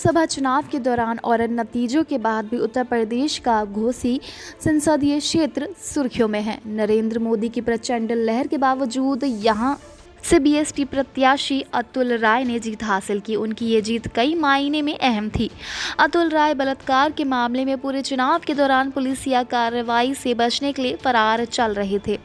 लोकसभा चुनाव के दौरान और नतीजों के बाद भी उत्तर प्रदेश का घोसी संसदीय क्षेत्र सुर्खियों में है। नरेंद्र मोदी की प्रचंड लहर के बावजूद यहां से बीएसपी प्रत्याशी अतुल राय ने जीत हासिल की। उनकी ये जीत कई मायने में अहम थी। अतुल राय बलात्कार के मामले में पूरे चुनाव के दौरान पुलिस या कार्रवाई से बचने के लिए फरार चल रहे थे।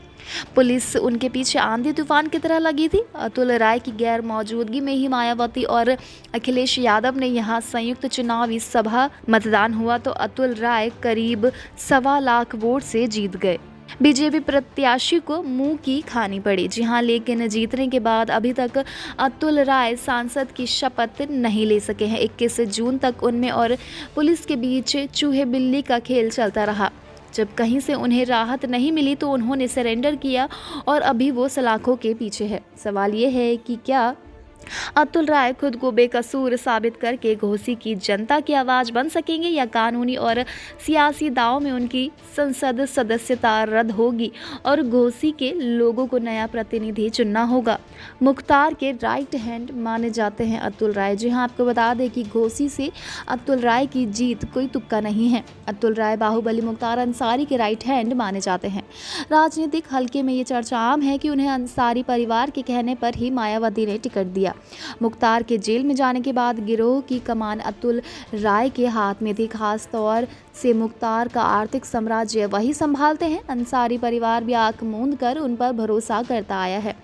पुलिस उनके पीछे आंधी तूफान की तरह लगी थी। अतुल राय की गैर मौजूदगी में ही मायावती और अखिलेश यादव ने यहां संयुक्त चुनावी सभा मतदान हुआ तो अतुल राय करीब 1.25 लाख वोट से जीत गए। बीजेपी प्रत्याशी को मुंह की खानी पड़ी। जी हां, लेकिन जीतने के बाद अभी तक अतुल राय सांसद की शपथ नहीं ले सके हैं। 21 जून तक उनमें और पुलिस के बीच चूहे बिल्ली का खेल चलता रहा। जब कहीं से उन्हें राहत नहीं मिली तो उन्होंने सरेंडर किया और अभी वो सलाखों के पीछे है। सवाल ये है कि क्या अतुल राय खुद को बेकसूर साबित करके घोसी की जनता की आवाज़ बन सकेंगे या कानूनी और सियासी दांव में उनकी संसद सदस्यता रद्द होगी और घोसी के लोगों को नया प्रतिनिधि चुनना होगा। मुख्तार के राइट हैंड माने जाते हैं अतुल राय। जी हां, आपको बता दें कि घोसी से अतुल राय की जीत कोई तुक्का नहीं है। अतुल राय बाहुबली मुख्तार अंसारी के राइट हैंड माने जाते हैं। राजनीतिक हल्के में ये चर्चा आम है कि उन्हें अंसारी परिवार के कहने पर ही मायावती ने टिकट दिया। मुख्तार के जेल में जाने के बाद गिरोह की कमान अतुल राय के हाथ में थी। खास तौर से मुख्तार का आर्थिक साम्राज्य वही संभालते हैं। अंसारी परिवार भी आंख मूंद कर उन पर भरोसा करता आया है।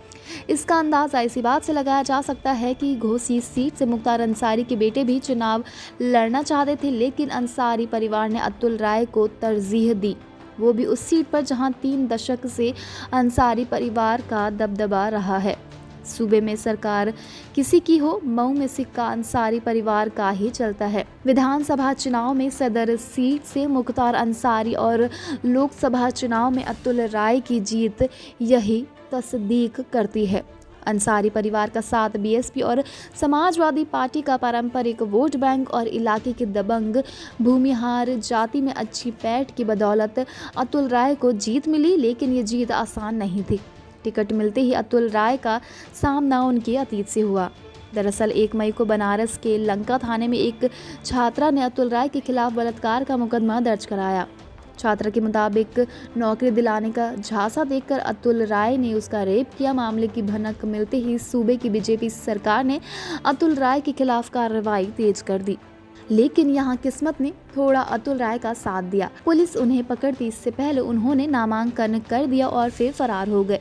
इसका अंदाजा इसी बात से लगाया जा सकता है कि घोसी सीट से मुख्तार अंसारी के बेटे भी चुनाव लड़ना चाहते थे, लेकिन अंसारी परिवार ने अतुल राय को तरजीह दी, वो भी उस सीट पर जहां 3 दशक से अंसारी परिवार का दबदबा रहा है। सूबे में सरकार किसी की हो, मऊ में सिक्का अंसारी परिवार का ही चलता है। विधानसभा चुनाव में सदर सीट से मुख्तार अंसारी और लोकसभा चुनाव में अतुल राय की जीत यही तस्दीक करती है। अंसारी परिवार का साथ बीएसपी और समाजवादी पार्टी का पारंपरिक वोट बैंक और इलाके के दबंग भूमिहार जाति में अच्छी पैठ की बदौलत अतुल राय को जीत मिली, लेकिन ये जीत आसान नहीं थी। टिकट मिलते ही अतुल राय का सामना उनके अतीत से हुआ। दरअसल 1 मई को बनारस के लंका थाने में एक छात्रा ने अतुल राय के खिलाफ बलात्कार का मुकदमा दर्ज कराया। छात्रा के मुताबिक नौकरी दिलाने का झांसा देकर अतुल राय ने उसका रेप किया। मामले की भनक मिलते ही सूबे की बीजेपी सरकार ने अतुल राय के खिलाफ कार्रवाई तेज कर दी, लेकिन यहाँ किस्मत ने थोड़ा अतुल राय का साथ दिया। पुलिस उन्हें पकड़ती इससे पहले उन्होंने नामांकन कर दिया और फिर फरार हो गए।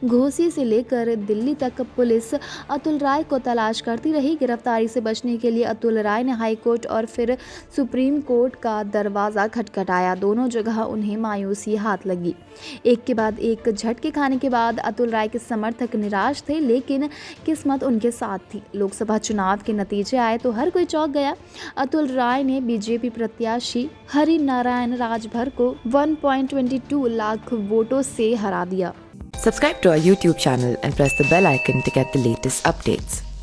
घोसी से लेकर दिल्ली तक पुलिस अतुल राय को तलाश करती रही। गिरफ्तारी से बचने के लिए अतुल राय ने हाई कोर्ट और फिर सुप्रीम कोर्ट का दरवाज़ा खटखटाया। दोनों जगह उन्हें मायूसी हाथ लगी। एक के बाद एक झटके खाने के बाद अतुल राय के समर्थक निराश थे, लेकिन किस्मत उनके साथ थी। लोकसभा चुनाव के नतीजे आए तो हर कोई चौंक गया। अतुल राय ने बीजेपी प्रत्याशी हरि नारायण राजभर को 1.22 लाख वोटों से हरा दिया। Subscribe to our YouTube channel and press the bell icon to get the latest updates.